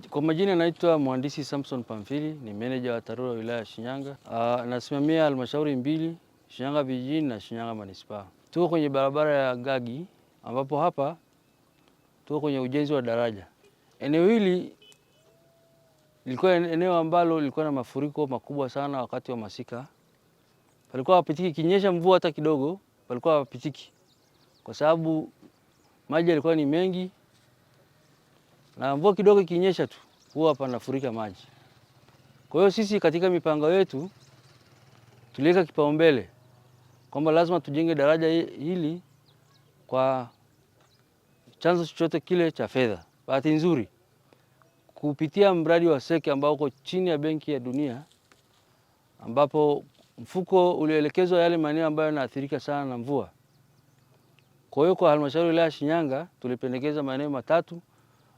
Kwa majina naitwa Mhandisi Samson Pamphili, ni meneja wa TARURA wilaya ya Shinyanga. Nasimamia halmashauri mbili, Shinyanga vijijini na Shinyanga manispaa. Tuko kwenye barabara ya Gagi ambapo hapa tuko kwenye ujenzi wa daraja. Eneo hili lilikuwa eneo ambalo lilikuwa na mafuriko makubwa sana wakati wa masika. Palikuwa hapitiki, kinyesha mvua hata kidogo, palikuwa hapitiki. Kwa sababu maji yalikuwa ni mengi na mvua kidogo ikinyesha tu huwa panafurika maji. Kwa hiyo sisi katika mipango yetu tuliweka kipaumbele kwamba lazima tujenge daraja hili kwa chanzo chochote kile cha fedha. Bahati nzuri kupitia mradi wa SEC ambao uko chini ya Benki ya Dunia, ambapo mfuko ulielekezwa yale maeneo ambayo yanaathirika sana na mvua. Kwa hiyo kwa halmashauri wilaya ya Shinyanga tulipendekeza maeneo matatu,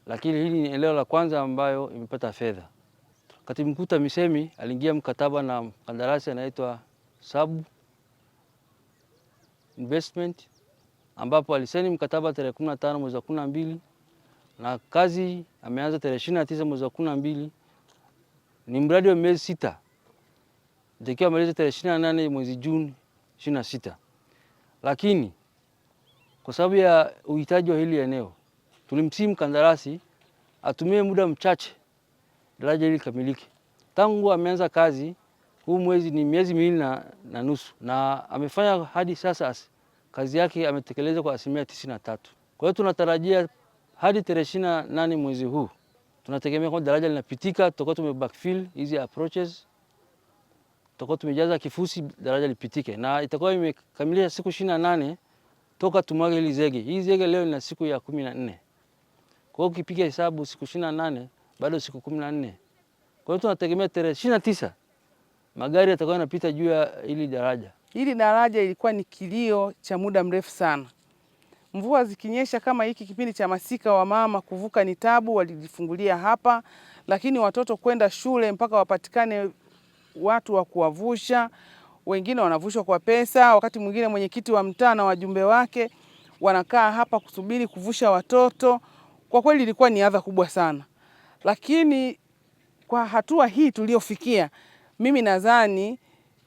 lakini hili ni eneo la kwanza ambayo imepata fedha. Katibu Mkuu TAMISEMI aliingia mkataba na mkandarasi anaitwa Sabu Investment, ambapo alisaini mkataba tarehe 15 mwezi wa 12 na kazi ameanza tarehe 29 mwezi wa 12. Ni mradi wa miezi 6. Itakiwa amalize tarehe 28 mwezi Juni 26. Lakini kwa sababu ya uhitaji wa hili eneo, tulimsihi mkandarasi atumie muda mchache daraja hili kamilike. Tangu ameanza kazi, huu mwezi ni miezi 2.5 na amefanya hadi sasa kazi yake ametekeleza kwa 93%. Kwa hiyo tunatarajia hadi tarehe 28 mwezi huu tunategemea kwamba daraja linapitika, tutakuwa tumebackfill hizi approaches, tutakuwa tumejaza kifusi daraja lipitike, na itakuwa imekamilisha siku 28 toka tumwage hili zege. Hii zege leo ina siku ya 14. Kwa hiyo ukipiga hesabu siku 28 bado siku 14. Kwa hiyo tunategemea tarehe 29 magari yatakuwa yanapita juu ya hili daraja. Hili daraja ilikuwa ni kilio cha muda mrefu sana. Mvua zikinyesha kama hiki kipindi cha masika, wa mama kuvuka ni tabu, walijifungulia hapa, lakini watoto kwenda shule mpaka wapatikane watu wa kuwavusha, wengine wanavushwa kwa pesa, wakati mwingine mwenyekiti wa mtaa na wajumbe wake wanakaa hapa kusubiri kuvusha watoto. Kwa kweli ilikuwa ni adha kubwa sana. Lakini kwa hatua hii tuliofikia, mimi nadhani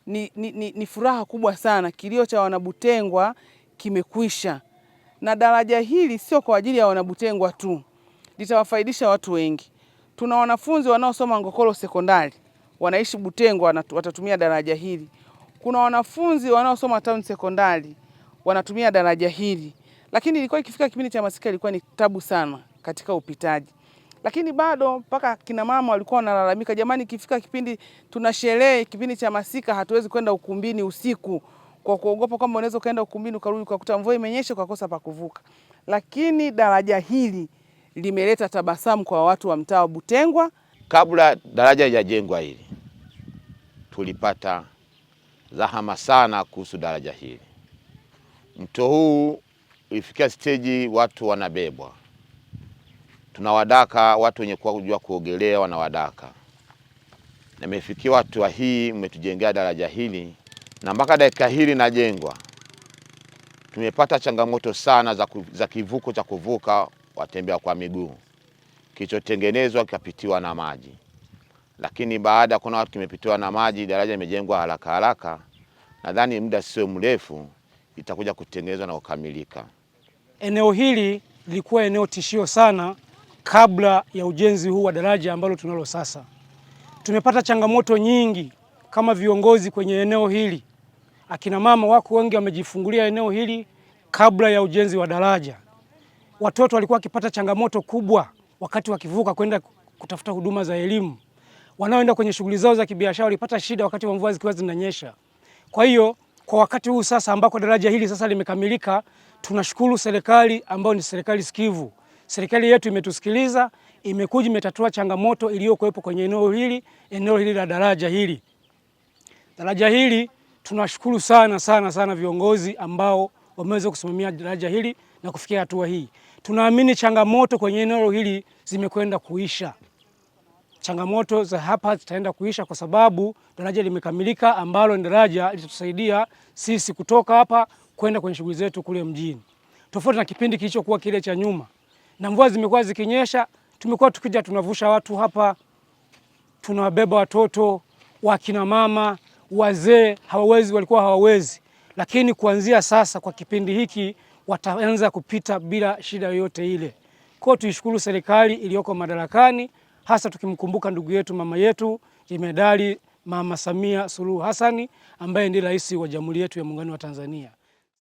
ni furaha kubwa sana. Kilio cha Wanabutengwa kimekwisha. Na daraja hili sio kwa ajili ya Wanabutengwa tu, litawafaidisha watu wengi. Tuna wanafunzi wanaosoma Ngokolo Sekondari, wanaishi Butengwa, watatumia daraja hili. Kuna wanafunzi wanaosoma Town Sekondari wanatumia daraja hili. Lakini ilikuwa ikifika kipindi cha masika ilikuwa ni tabu sana katika upitaji. Lakini bado mpaka kina mama walikuwa wanalalamika, jamani, ikifika kipindi tuna sherehe, kipindi cha masika hatuwezi kwenda ukumbini usiku kwa kuogopa kwamba unaweza kaenda ukumbini ukarudi ukakuta mvua imenyesha ukakosa pa kuvuka. Lakini daraja hili limeleta tabasamu kwa watu wa mtaa wa Butengwa. Kabla daraja halijajengwa hili, tulipata zahama sana kuhusu daraja hili. Mto huu ulifikia stage watu wanabebwa. Tunawadaka watu wenye kujua kuogelea, wanawadaka. Na imefikia watu wa hii mmetujengea daraja hili, na mpaka dakika hili najengwa tumepata changamoto sana za kivuko cha kuvuka watembea kwa miguu. Kilichotengenezwa kikapitiwa na maji. Lakini baada kuna watu kimepitiwa na maji, daraja limejengwa haraka haraka. Nadhani muda sio mrefu itakuja kutengenezwa na kukamilika. Eneo hili lilikuwa eneo tishio sana kabla ya ujenzi huu wa daraja ambalo tunalo sasa. Tumepata changamoto nyingi kama viongozi kwenye eneo hili. Akina mama wako wengi wamejifungulia eneo hili kabla ya ujenzi wa daraja. Watoto walikuwa wakipata changamoto kubwa wakati wakivuka kwenda kutafuta huduma za elimu. Wanaoenda kwenye shughuli zao za kibiashara walipata shida wakati wa mvua zikiwa zinanyesha. Kwa hiyo kwa wakati huu sasa ambako daraja hili sasa limekamilika, tunashukuru serikali ambayo ni serikali sikivu. Serikali yetu imetusikiliza, imekuja imetatua changamoto iliyokuwepo kwenye eneo hili la daraja hili. Daraja hili tunashukuru sana viongozi ambao wameweza kusimamia daraja hili na kufikia hatua hii. Tunaamini changamoto kwenye eneo hili zimekwenda kuisha. Changamoto za hapa zitaenda kuisha kwa sababu daraja limekamilika, ambalo ni daraja litatusaidia sisi kutoka hapa kwenda kwenye shughuli zetu kule mjini. Tofauti na kipindi kilichokuwa kile cha nyuma. Na mvua zimekuwa zikinyesha, tumekuwa tukija tunavusha watu hapa, tunawabeba watoto, wakina mama, wazee walikuwa hawawezi, lakini kuanzia sasa kwa kipindi hiki wataanza kupita bila shida yoyote ile. Kwa tuishukuru serikali iliyoko madarakani, hasa tukimkumbuka ndugu yetu, mama yetu Jemedari Mama Samia Suluhu Hassan ambaye ndiye rais wa Jamhuri yetu ya Muungano wa Tanzania.